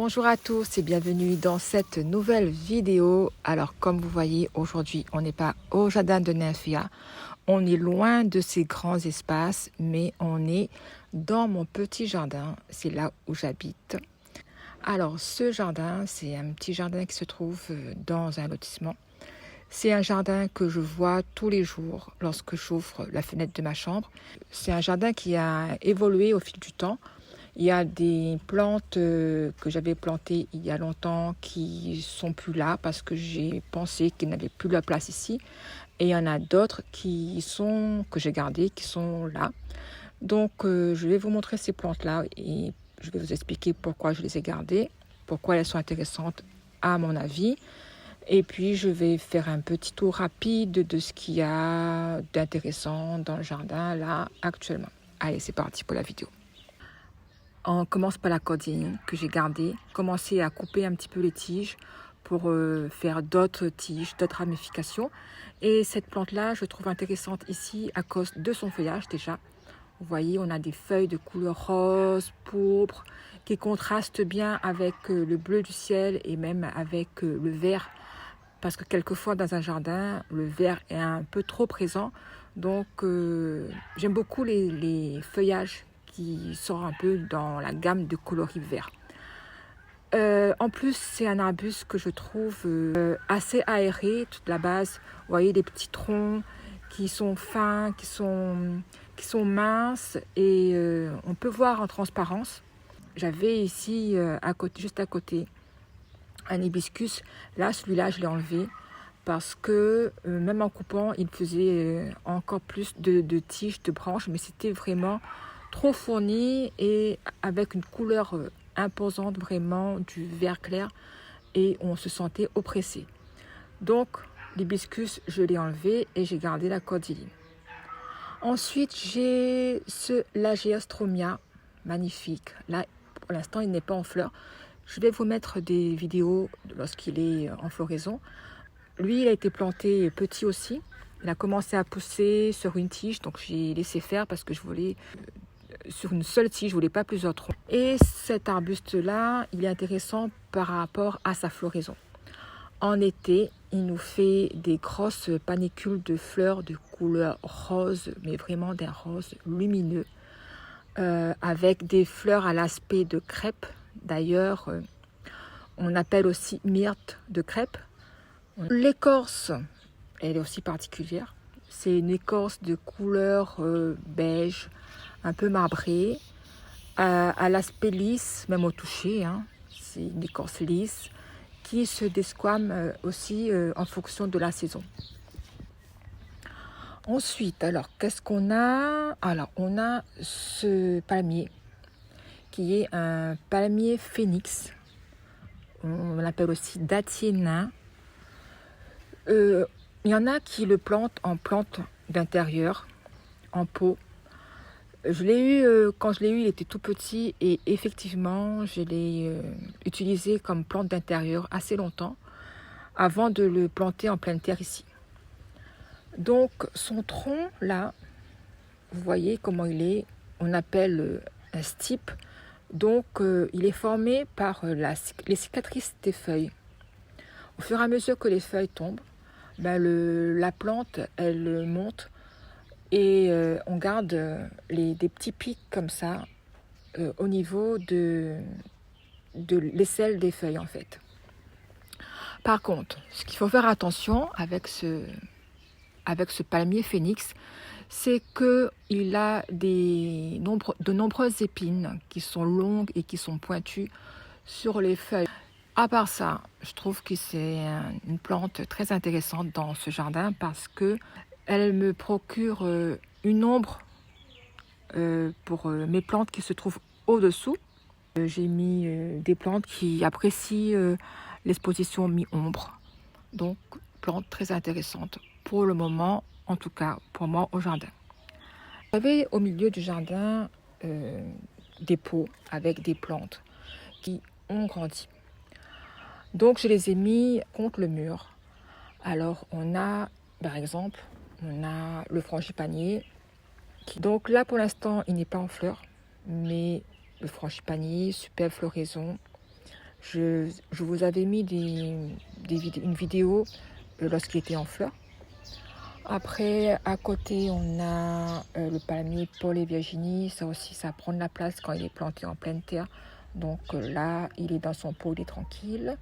Bonjour à tous et bienvenue dans cette nouvelle vidéo. Alors comme vous voyez aujourd'hui on n'est pas au jardin de Nymphéa, on est loin de ces grands espaces mais on est dans mon petit jardin, c'est là où j'habite. Alors ce jardin c'est un petit jardin qui se trouve dans un lotissement. C'est un jardin que je vois tous les jours lorsque j'ouvre la fenêtre de ma chambre. C'est un jardin qui a évolué au fil du temps. Il y a des plantes que j'avais plantées il y a longtemps qui sont plus là parce que j'ai pensé qu'ils n'avaient plus la place ici. Et il y en a d'autres que j'ai gardées qui sont là. Donc je vais vous montrer ces plantes-là et je vais vous expliquer pourquoi je les ai gardées, pourquoi elles sont intéressantes à mon avis. Et puis je vais faire un petit tour rapide de ce qu'il y a d'intéressant dans le jardin là actuellement. Allez, c'est parti pour la vidéo. On commence par la cordéline que j'ai gardée. Commencer à couper un petit peu les tiges pour faire d'autres tiges, d'autres ramifications. Et cette plante-là, je trouve intéressante ici à cause de son feuillage déjà. Vous voyez, on a des feuilles de couleur rose, pourpre, qui contrastent bien avec le bleu du ciel et même avec le vert. Parce que quelquefois dans un jardin, le vert est un peu trop présent. Donc j'aime beaucoup les feuillages qui sortent un peu dans la gamme de coloris vert. En plus, c'est un arbuste que je trouve assez aéré, toute la base. Vous voyez des petits troncs qui sont fins, qui sont minces et on peut voir en transparence. J'avais ici, juste à côté, un hibiscus. Là, celui-là, je l'ai enlevé parce que même en coupant, il faisait encore plus de tiges, de branches, mais c'était vraiment trop fourni et avec une couleur imposante, vraiment du vert clair, et on se sentait oppressé. Donc, l'hibiscus, je l'ai enlevé et j'ai gardé la cordyline. Ensuite, j'ai ce Lageastromia, magnifique. Là, pour l'instant, il n'est pas en fleurs. Je vais vous mettre des vidéos lorsqu'il est en floraison. Lui, il a été planté petit aussi. Il a commencé à pousser sur une tige, donc j'ai laissé faire parce que je voulais sur une seule tige, je voulais pas plusieurs troncs. Et cet arbuste-là, il est intéressant par rapport à sa floraison. En été, il nous fait des grosses panicules de fleurs de couleur rose, mais vraiment d'un rose lumineux, avec des fleurs à l'aspect de crêpe. D'ailleurs, on appelle aussi myrte de crêpe. L'écorce, elle est aussi particulière. C'est une écorce de couleur beige, un peu marbrée, à l'aspect lisse, même au toucher. Hein. C'est une écorce lisse qui se desquame aussi en fonction de la saison. Ensuite, alors, qu'est-ce qu'on a? Alors, on a ce palmier qui est un palmier phénix. On l'appelle aussi dattier nain. Il y en a qui le plantent en plante d'intérieur, en pot. Je l'ai eu, quand je l'ai eu, il était tout petit et effectivement, je l'ai utilisé comme plante d'intérieur assez longtemps avant de le planter en pleine terre ici. Donc, son tronc, là, vous voyez comment il est, on appelle un stipe. Donc, il est formé par les cicatrices des feuilles. Au fur et à mesure que les feuilles tombent, la plante, elle monte et on garde des petits pics comme ça au niveau de l'aisselle des feuilles en fait. Par contre, ce qu'il faut faire attention avec ce palmier phénix, c'est qu'il a de nombreuses épines qui sont longues et qui sont pointues sur les feuilles. À part ça, je trouve que c'est une plante très intéressante dans ce jardin parce que elle me procure une ombre pour mes plantes qui se trouvent au-dessous. J'ai mis des plantes qui apprécient l'exposition mi-ombre. Donc, plante très intéressante pour le moment, en tout cas pour moi au jardin. J'avais au milieu du jardin des pots avec des plantes qui ont grandi. Donc je les ai mis contre le mur. Alors on a, par exemple, on a le frangipanier. Donc là pour l'instant il n'est pas en fleurs, mais le frangipanier, superbe floraison, Je vous avais mis une vidéo lorsqu'il était en fleurs. Après, à côté, on a le palmier Paul et Virginie. Ça aussi, ça prend de la place quand il est planté en pleine terre. Donc là, il est dans son pot, il est tranquille.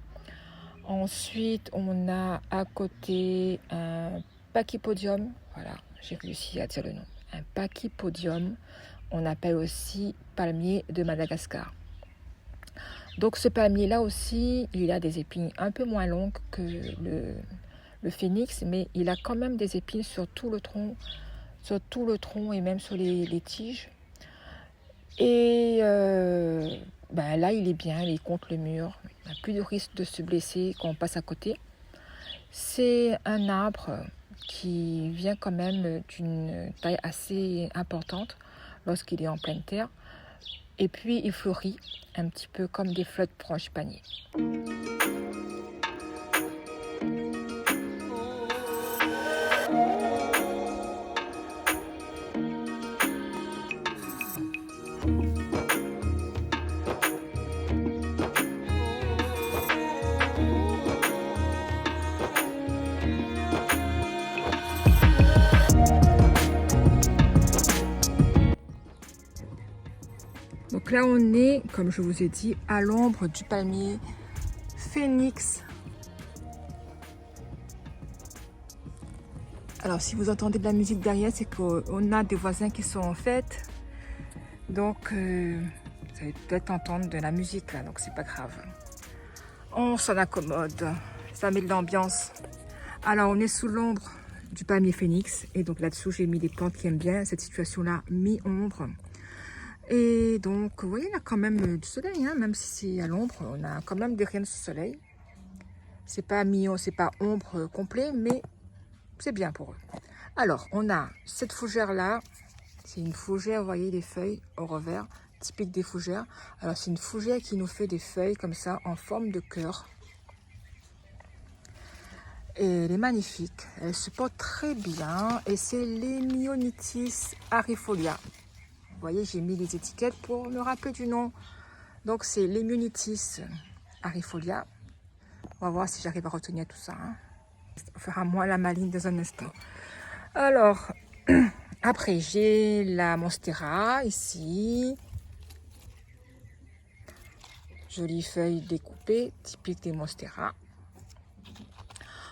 Ensuite, on a à côté un pachypodium. Voilà, j'ai réussi à dire le nom. Un pachypodium. On appelle aussi palmier de Madagascar. Donc ce palmier-là aussi, il a des épines un peu moins longues que le phénix, mais il a quand même des épines sur tout le tronc et même sur les tiges. Et là, il est bien, il est contre le mur. Il n'y a plus de risque de se blesser quand on passe à côté. C'est un arbre qui vient quand même d'une taille assez importante lorsqu'il est en pleine terre. Et puis, il fleurit un petit peu comme des fleurs de frangipanier. Donc là, on est, comme je vous ai dit, à l'ombre du palmier phénix. Alors, si vous entendez de la musique derrière, c'est qu'on a des voisins qui sont en fête. Donc, vous allez peut-être entendre de la musique là, donc c'est pas grave. On s'en accommode, ça met de l'ambiance. Alors, on est sous l'ombre du palmier phénix. Et donc là-dessous, j'ai mis des plantes qui aiment bien cette situation-là, mi-ombre. Et donc, vous voyez, il y a quand même du soleil, hein, même si c'est à l'ombre, on a quand même des rayons de soleil. C'est pas c'est pas ombre complet, mais c'est bien pour eux. Alors, on a cette fougère-là. C'est une fougère, vous voyez, les feuilles au revers, typique des fougères. Alors, c'est une fougère qui nous fait des feuilles comme ça, en forme de cœur. Et elle est magnifique. Elle se porte très bien. Et c'est l'Hemionitis arifolia. Vous voyez, j'ai mis les étiquettes pour me rappeler du nom. Donc, c'est l'Hemionitis arifolia. On va voir si j'arrive à retenir tout ça. Hein. On fera moins la maline dans un instant. Alors, après, j'ai la monstera ici. Jolies feuilles découpées, typiques des monsteras.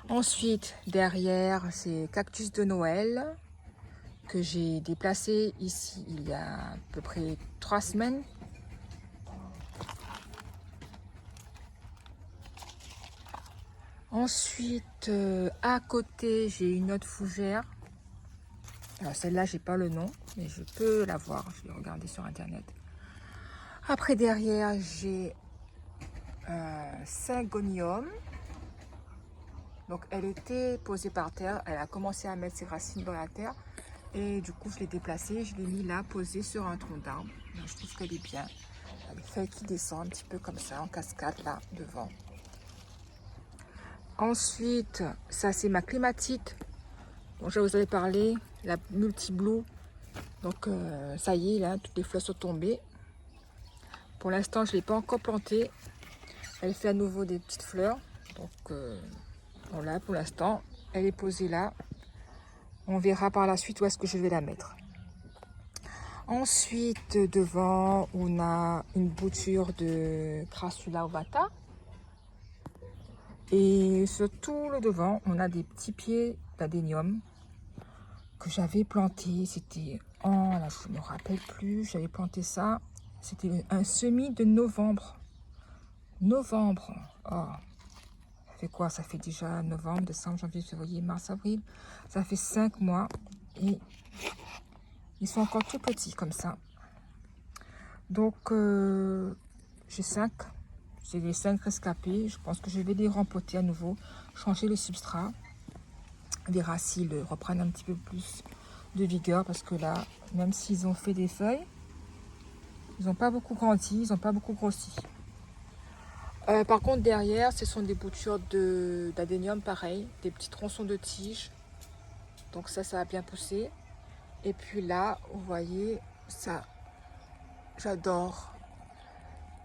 Ensuite, derrière, c'est cactus de Noël que j'ai déplacé ici il y a à peu près 3 semaines. Ensuite, à côté, j'ai une autre fougère. Alors celle-là, j'ai pas le nom, mais je peux la voir. Je vais regarder sur internet. Après, derrière, j'ai Syngonium. Donc elle était posée par terre, elle a commencé à mettre ses racines dans la terre et du coup je l'ai déplacée, je l'ai mis là posée sur un tronc d'arbre. Je trouve qu'elle est bien. Elle a les feuilles qui descendent un petit peu comme ça en cascade là devant. Ensuite, ça c'est ma clématite dont je vous avais parlé, la multi-blue. Donc ça y est, là toutes les fleurs sont tombées. Pour l'instant je ne l'ai pas encore plantée. Elle fait à nouveau des petites fleurs. Donc voilà, pour l'instant, elle est posée là. On verra par la suite où est-ce que je vais la mettre. Ensuite, devant, on a une bouture de Crassula ovata. Et sur tout le devant, on a des petits pieds d'adénium que j'avais planté. C'était là, je ne me rappelle plus, j'avais planté ça. C'était un semis de novembre. Novembre. Oh. Ça fait quoi? Ça fait déjà novembre, décembre, janvier, février, mars, avril. Ça fait 5 mois et ils sont encore tout petits comme ça. Donc, j'ai 5. J'ai les 5 rescapés. Je pense que je vais les rempoter à nouveau, changer le substrat. On verra s'ils reprennent un petit peu plus de vigueur parce que là, même s'ils ont fait des feuilles, ils n'ont pas beaucoup grandi, ils n'ont pas beaucoup grossi. Par contre, derrière, ce sont des boutures d'adénium, pareil, des petits tronçons de tiges. Donc ça a bien poussé. Et puis là, vous voyez, ça, j'adore.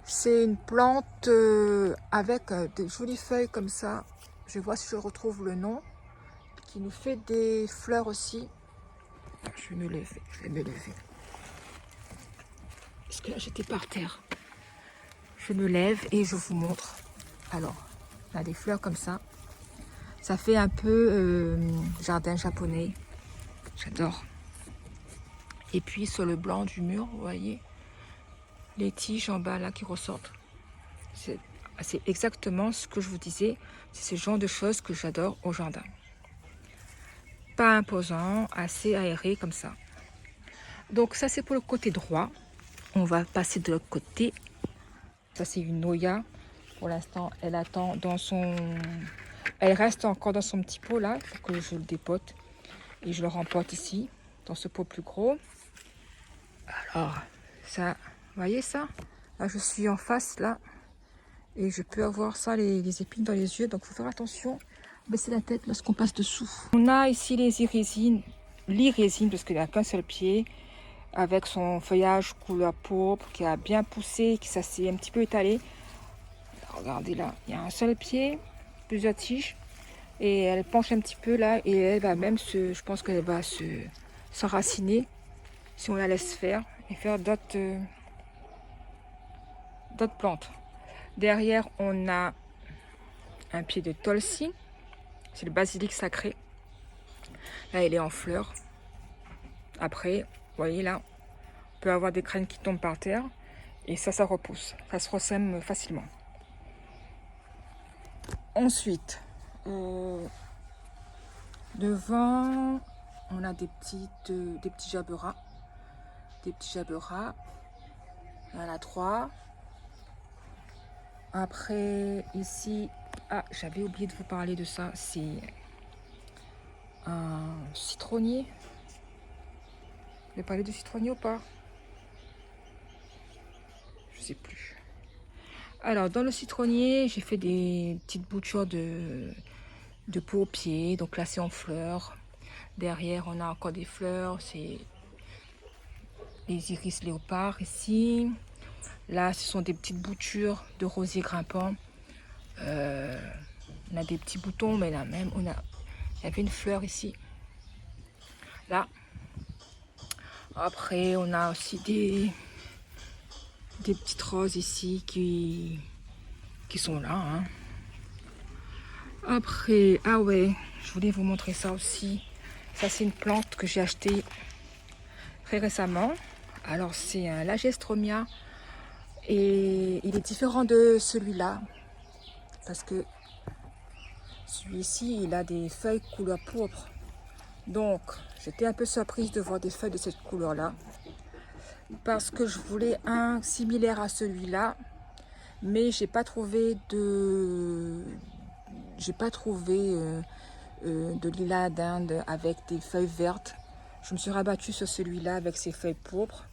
C'est une plante avec des jolies feuilles comme ça. Je vois si je retrouve le nom. Qui nous fait des fleurs aussi. Je vais me lever, je vais me lever. Parce que là j'étais par terre. Je me lève et je vous montre. Alors, on a des fleurs comme ça. Ça fait un peu jardin japonais. J'adore. Et puis sur le blanc du mur, vous voyez, les tiges en bas là qui ressortent. C'est exactement ce que je vous disais. C'est ce genre de choses que j'adore au jardin. Pas imposant, assez aéré comme ça. Donc ça c'est pour le côté droit. On va passer de l'autre côté. Ça c'est une Noya. Pour l'instant elle attend dans son... Elle reste encore dans son petit pot là. Il faut que je le dépote. Et je le remporte ici. Dans ce pot plus gros. Alors ça, vous voyez ça? Là je suis en face là. Et je peux avoir ça, les épines dans les yeux. Donc il faut faire attention. Baisser la tête lorsqu'on passe dessous. On a ici les irésines, l'irésine parce qu'il n'a qu'un seul pied, avec son feuillage couleur pourpre qui a bien poussé, qui ça s'est un petit peu étalé. Regardez là, il y a un seul pied, plusieurs tiges, et elle penche un petit peu là, et elle va même je pense qu'elle va s'enraciner si on la laisse faire et faire d'autres plantes. Derrière, on a un pied de Tulsi. C'est le basilic sacré. Là, il est en fleurs. Après, vous voyez là, on peut avoir des graines qui tombent par terre. Et ça repousse. Ça se ressème facilement. Ensuite, devant, on a des petits jaberas. Des petits jaberas. Il y en a 3. Après, ici, j'avais oublié de vous parler de ça. C'est un citronnier. Vous avez parlé de citronnier ou pas? Je sais plus. Alors, dans le citronnier, j'ai fait des petites boutures de peau aux pieds. Donc là, c'est en fleurs. Derrière, on a encore des fleurs. C'est les iris léopard ici. Là, ce sont des petites boutures de rosier grimpant. On a des petits boutons, mais là même, il y avait une fleur ici. Là. Après, on a aussi des petites roses ici qui sont là. Hein. Après, ah ouais, je voulais vous montrer ça aussi. Ça, c'est une plante que j'ai achetée très récemment. Alors, c'est un Lagestromia. Et il est différent de celui-là. Parce que celui-ci, il a des feuilles couleur pourpre. Donc, j'étais un peu surprise de voir des feuilles de cette couleur-là. Parce que je voulais un similaire à celui-là. Mais j'ai pas trouvé de lilas d'Inde avec des feuilles vertes. Je me suis rabattue sur celui-là avec ses feuilles pourpres.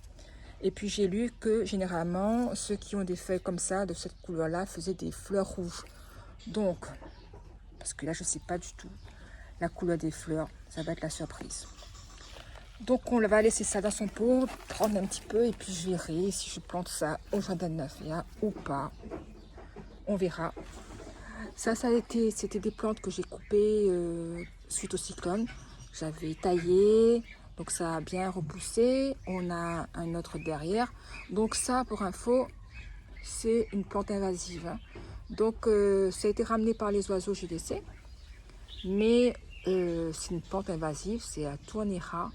Et puis j'ai lu que généralement, ceux qui ont des feuilles comme ça, de cette couleur-là, faisaient des fleurs rouges. Donc, parce que là, je ne sais pas du tout la couleur des fleurs. Ça va être la surprise. Donc, on va laisser ça dans son pot, prendre un petit peu, et puis je verrai si je plante ça au jardin de Nafia ou pas. On verra. C'était des plantes que j'ai coupées suite au cyclone. J'avais taillé, donc ça a bien repoussé. On a un autre derrière. Donc ça, pour info, c'est une plante invasive. Hein. Donc ça a été ramené par les oiseaux, j'ai laissé. Mais c'est une plante invasive, c'est à Tournera,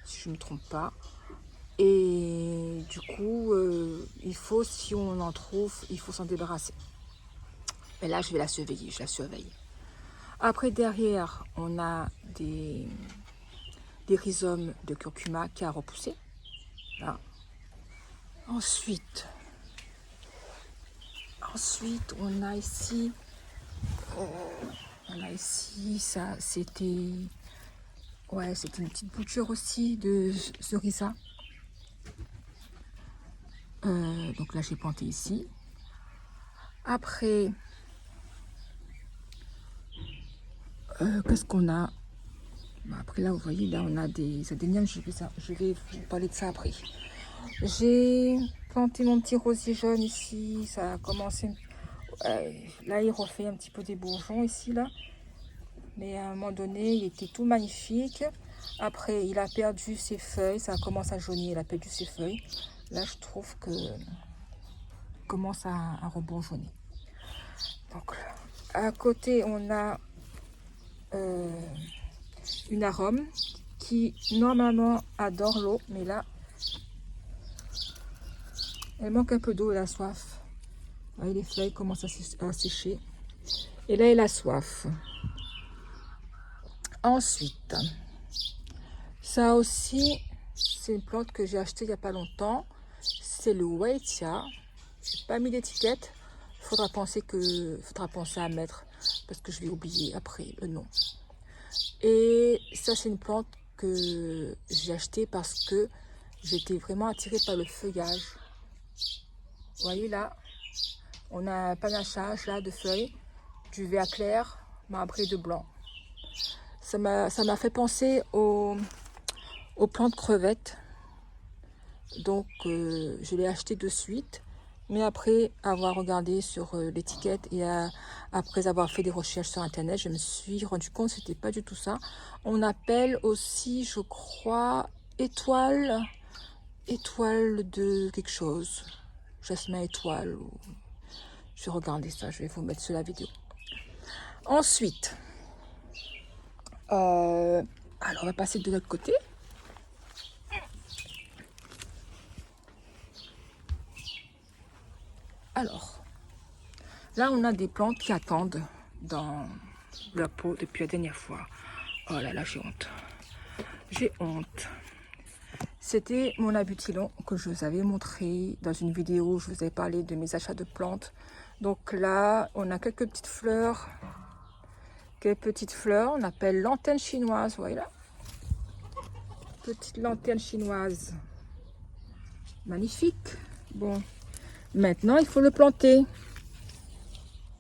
si je ne me trompe pas. Et du coup, il faut, si on en trouve, il faut s'en débarrasser. Et là, je vais la surveiller, je la surveille. Après, derrière, on a des rhizomes de curcuma qui a repoussé. Là. Ensuite, on a ici, ça, c'était une petite bouture aussi de cerisa. Donc là, j'ai planté ici. Après, qu'est-ce qu'on a? Après là, vous voyez, là, on a des adéniums. Je vais vous parler de ça après. J'ai planté mon petit rosier jaune ici. Ça a commencé. Là, il refait un petit peu des bourgeons ici, là. Mais à un moment donné, il était tout magnifique. Après, il a perdu ses feuilles. Ça commence à jaunir. Il a perdu ses feuilles. Là, je trouve que commence à rebourgeonner. Donc, à côté, on a une arôme qui normalement adore l'eau, mais là, elle manque un peu d'eau, elle a soif. Voyez, les feuilles commencent à sécher. Et là, elle a soif. Ensuite, ça aussi, c'est une plante que j'ai achetée il n'y a pas longtemps. C'est le Weitia. Je n'ai pas mis d'étiquette. Faudra penser à mettre parce que je vais oublier après le nom. Et ça, c'est une plante que j'ai achetée parce que j'étais vraiment attirée par le feuillage. Vous voyez là, on a un panachage là de feuilles, du vert clair, marbré de blanc. Ça m'a fait penser aux plantes crevettes. Donc je l'ai acheté de suite. Mais après avoir regardé sur l'étiquette et après avoir fait des recherches sur internet, je me suis rendu compte que c'était pas du tout ça. On appelle aussi, je crois, étoile de quelque chose. Jasmin étoile. Je vais regarder ça, je vais vous mettre sur la vidéo. Ensuite, alors on va passer de l'autre côté. Alors, là on a des plantes qui attendent dans leur pot depuis la dernière fois. Oh là là, j'ai honte. J'ai honte. C'était mon abutilon que je vous avais montré dans une vidéo où je vous avais parlé de mes achats de plantes. Donc là, on a quelques petites fleurs. On appelle l'antenne chinoise, vous voyez là. Petite lanterne chinoise. Magnifique. Bon, maintenant il faut le planter.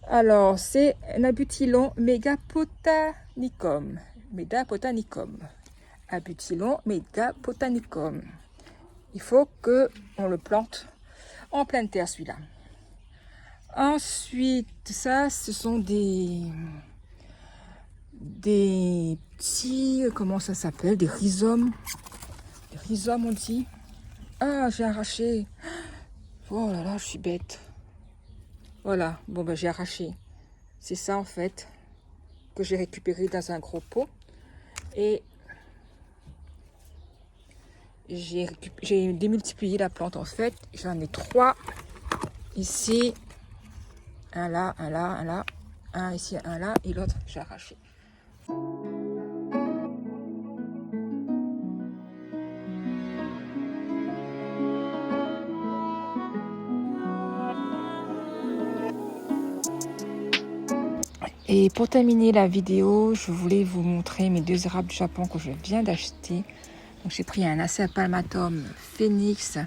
Alors, c'est un abutilon Megapotanicum. Abutilon Megapotanicum. Il faut que on le plante en pleine terre, celui-là. Ensuite, ça, ce sont des petits, comment ça s'appelle, des rhizomes. Des rhizomes, on dit. Ah, j'ai arraché. Oh là là, je suis bête. Voilà, bon ben j'ai arraché. C'est ça en fait que j'ai récupéré dans un gros pot. Et j'ai démultiplié la plante en fait. J'en ai 3 ici. Un là, un là, un là. Un ici, un là. Et l'autre, j'ai arraché. Et pour terminer la vidéo, je voulais vous montrer mes 2 érables du Japon que je viens d'acheter. Donc j'ai pris un Acépalmatum Phoenix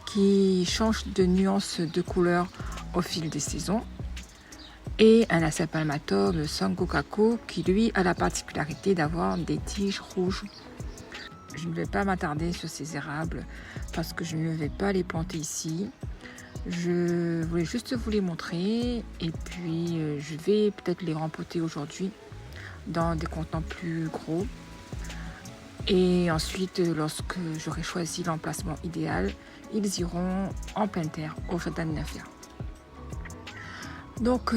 qui change de nuance de couleur au fil des saisons. Et un Acépalmatum Sangokaku qui lui a la particularité d'avoir des tiges rouges. Je ne vais pas m'attarder sur ces érables parce que je ne vais pas les planter ici. Je voulais juste vous les montrer et puis je vais peut-être les rempoter aujourd'hui dans des contenants plus gros. Et ensuite, lorsque j'aurai choisi l'emplacement idéal, ils iront en pleine terre au jardin de Nymphéa. Donc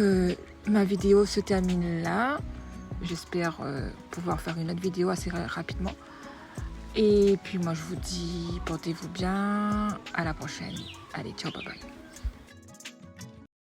ma vidéo se termine là. J'espère pouvoir faire une autre vidéo assez rapidement. Et puis moi je vous dis, portez-vous bien, à la prochaine. Allez, ciao, bye bye.